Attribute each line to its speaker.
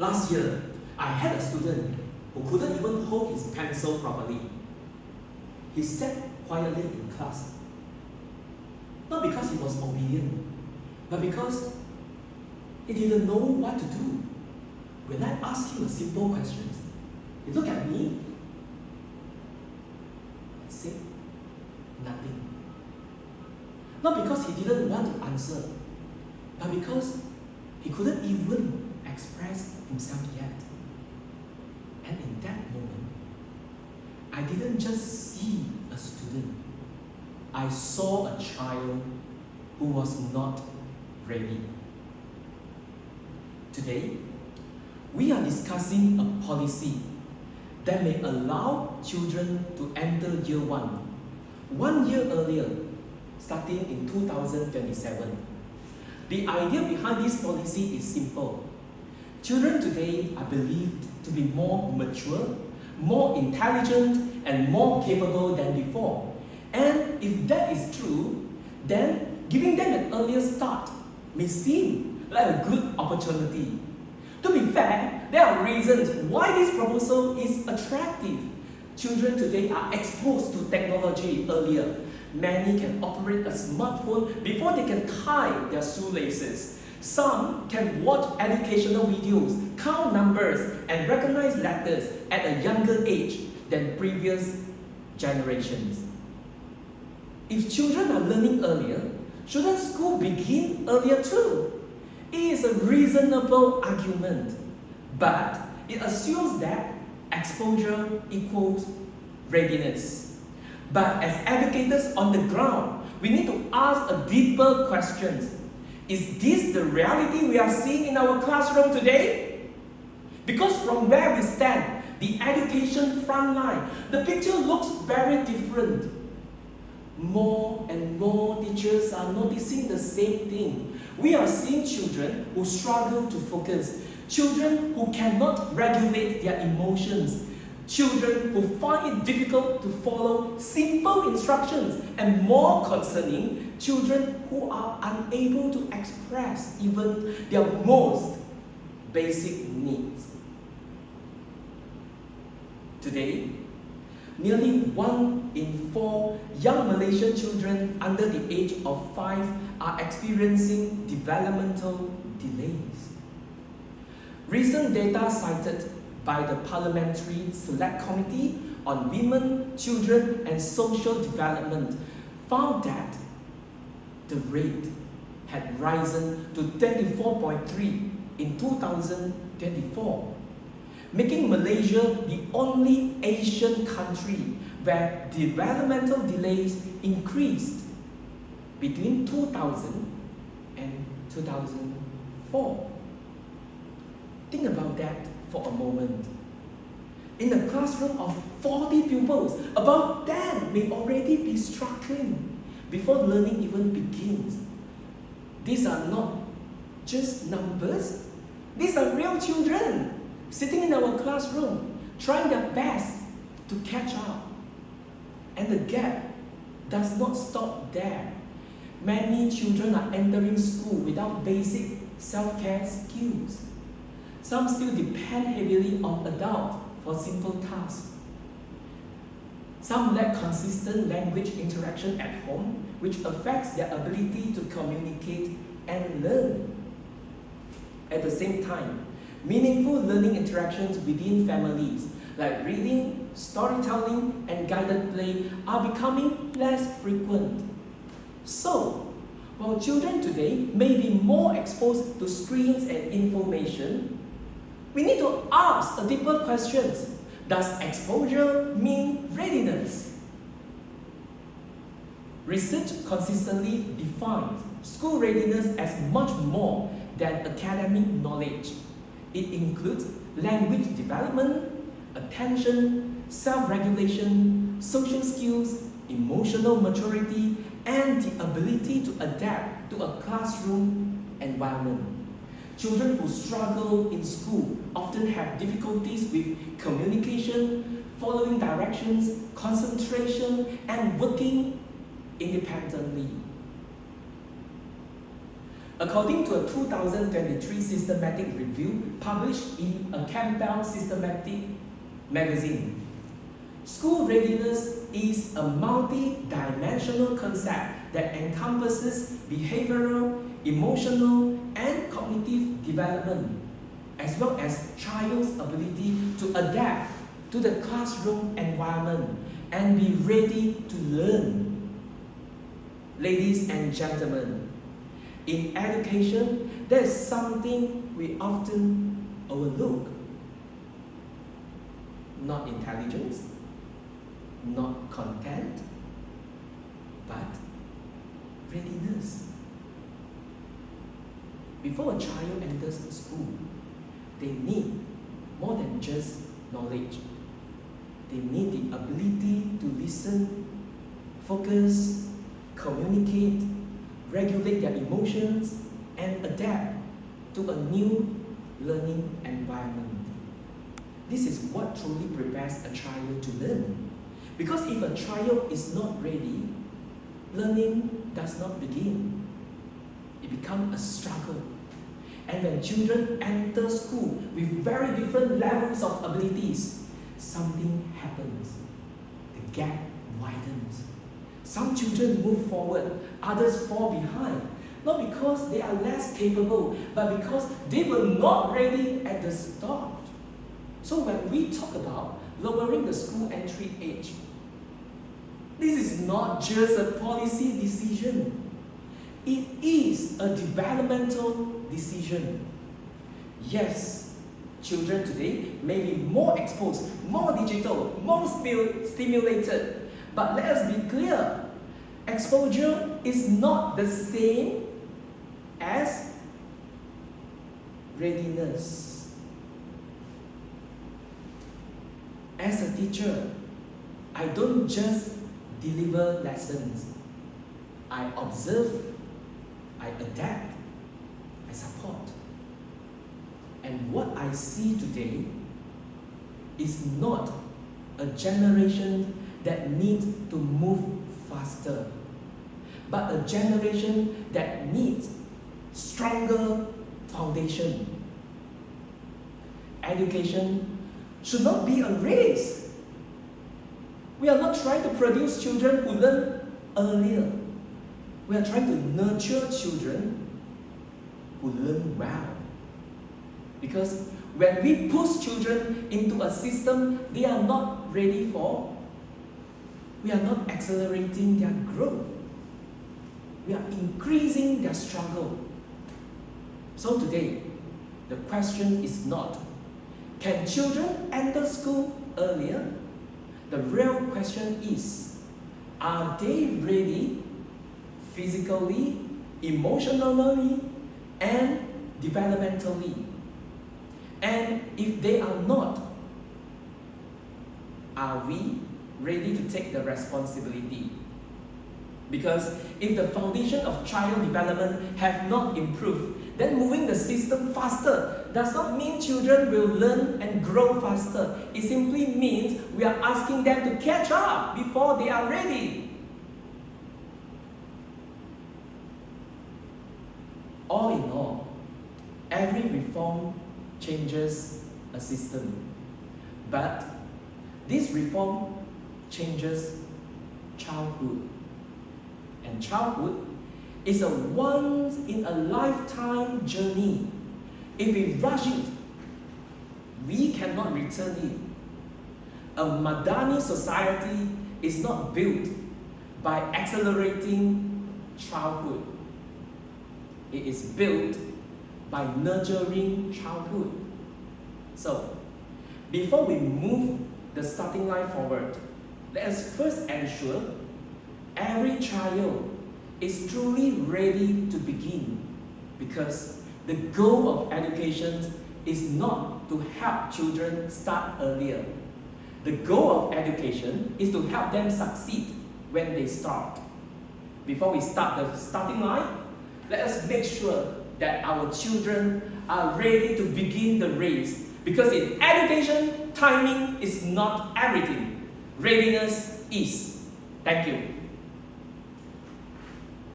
Speaker 1: Last year, I had a student who couldn't even hold his pencil properly. He sat quietly in class. Not because he was obedient, but because he didn't know what to do. When I asked him a simple question, he looked at me and said nothing. Not because he didn't want to answer, but because he couldn't even express himself yet. And in that moment, I didn't just see a student. I saw a child who was not ready. Today, we are discussing a policy that may allow children to enter year 1 year earlier, starting in 2027. The idea behind this policy is simple. Children today are believed to be more mature, more intelligent, and more capable than before. And if that is true, then giving them an earlier start may seem like a good opportunity. To be fair, there are reasons why this proposal is attractive. Children today are exposed to technology earlier. Many can operate a smartphone before they can tie their shoelaces. Some can watch educational videos, count numbers, and recognize letters at a younger age than previous generations. If children are learning earlier, shouldn't school begin earlier too? It is a reasonable argument, but it assumes that exposure equals readiness. But as educators on the ground, we need to ask a deeper question. Is this the reality we are seeing in our classroom today? Because from where we stand, the education frontline, the picture looks very different. More and more teachers are noticing the same thing. We are seeing children who struggle to focus, children who cannot regulate their emotions, children who find it difficult to follow simple instructions, and more concerning, children who are unable to express even their most basic needs. Today, nearly 1 in 4 young Malaysian children under the age of 5 are experiencing developmental delays. Recent data cited by the Parliamentary Select Committee on Women, Children and Social Development found that the rate had risen to 24.3 in 2024, making Malaysia the only Asian country where developmental delays increased between 2000 and 2004. Think about that for a moment. In a classroom of 40 pupils, about 10 may already be struggling before learning even begins. These are not just numbers. These are real children sitting in our classroom, trying their best to catch up. And the gap does not stop there. Many children are entering school without basic self-care skills. Some still depend heavily on adults for simple tasks. Some lack consistent language interaction at home, which affects their ability to communicate and learn. At the same time, meaningful learning interactions within families, like reading, storytelling, and guided play, are becoming less frequent. So, while children today may be more exposed to screens and information, we need to ask a deeper question. Does exposure mean readiness? Research consistently defines school readiness as much more than academic knowledge. It includes language development, attention, self-regulation, social skills, emotional maturity, and the ability to adapt to a classroom environment. Children who struggle in school often have difficulties with communication, following directions, concentration, and working independently. According to a 2023 systematic review published in a KPM systematic magazine, school readiness is a multi-dimensional concept that encompasses behavioral, emotional, and cognitive development, as well as child's ability to adapt to the classroom environment and be ready to learn. Ladies and gentlemen, in education, there is something we often overlook. Not intelligence, not content, but readiness. Before a child enters school, they need more than just knowledge. They need the ability to listen, focus, communicate, regulate their emotions, and adapt to a new learning environment. This is what truly prepares a child to learn. Because if a child is not ready, learning does not begin. It becomes a struggle. And when children enter school with very different levels of abilities, something happens. The gap widens. Some children move forward, others fall behind. Not because they are less capable, but because they were not ready at the start. So when we talk about lowering the school entry age, this is not just a policy decision. It is a developmental decision. Yes, children today may be more exposed, more digital, more stimulated. But let us be clear, exposure is not the same as readiness. As a teacher, I don't just deliver lessons. I observe, I adapt, I support. And what I see today is not a generation that needs to move faster, but a generation that needs stronger foundation. Education should not be a race. We are not trying to produce children who learn earlier. We are trying to nurture children who learn well. Because when we push children into a system they are not ready for, we are not accelerating their growth. We are increasing their struggle. So today, the question is not, can children enter school earlier? The real question is, are they ready physically, emotionally, and developmentally? And if they are not, are we ready to take the responsibility? Because if the foundation of child development have not improved, then moving the system faster does not mean children will learn and grow faster. It simply means we are asking them to catch up before they are ready. All in all, every reform changes a system. But this reform changes childhood. And childhood is a once-in-a-lifetime journey. If we rush it, we cannot return it. A Madani society is not built by accelerating childhood. It is built by nurturing childhood. So, before we move the starting line forward, let us first ensure every child is truly ready to begin, because the goal of education is not to help children start earlier. The goal of education is to help them succeed when they start. Before we start the starting line, let us make sure that our children are ready to begin the race, because in education, timing is not everything. Readiness is. Thank you.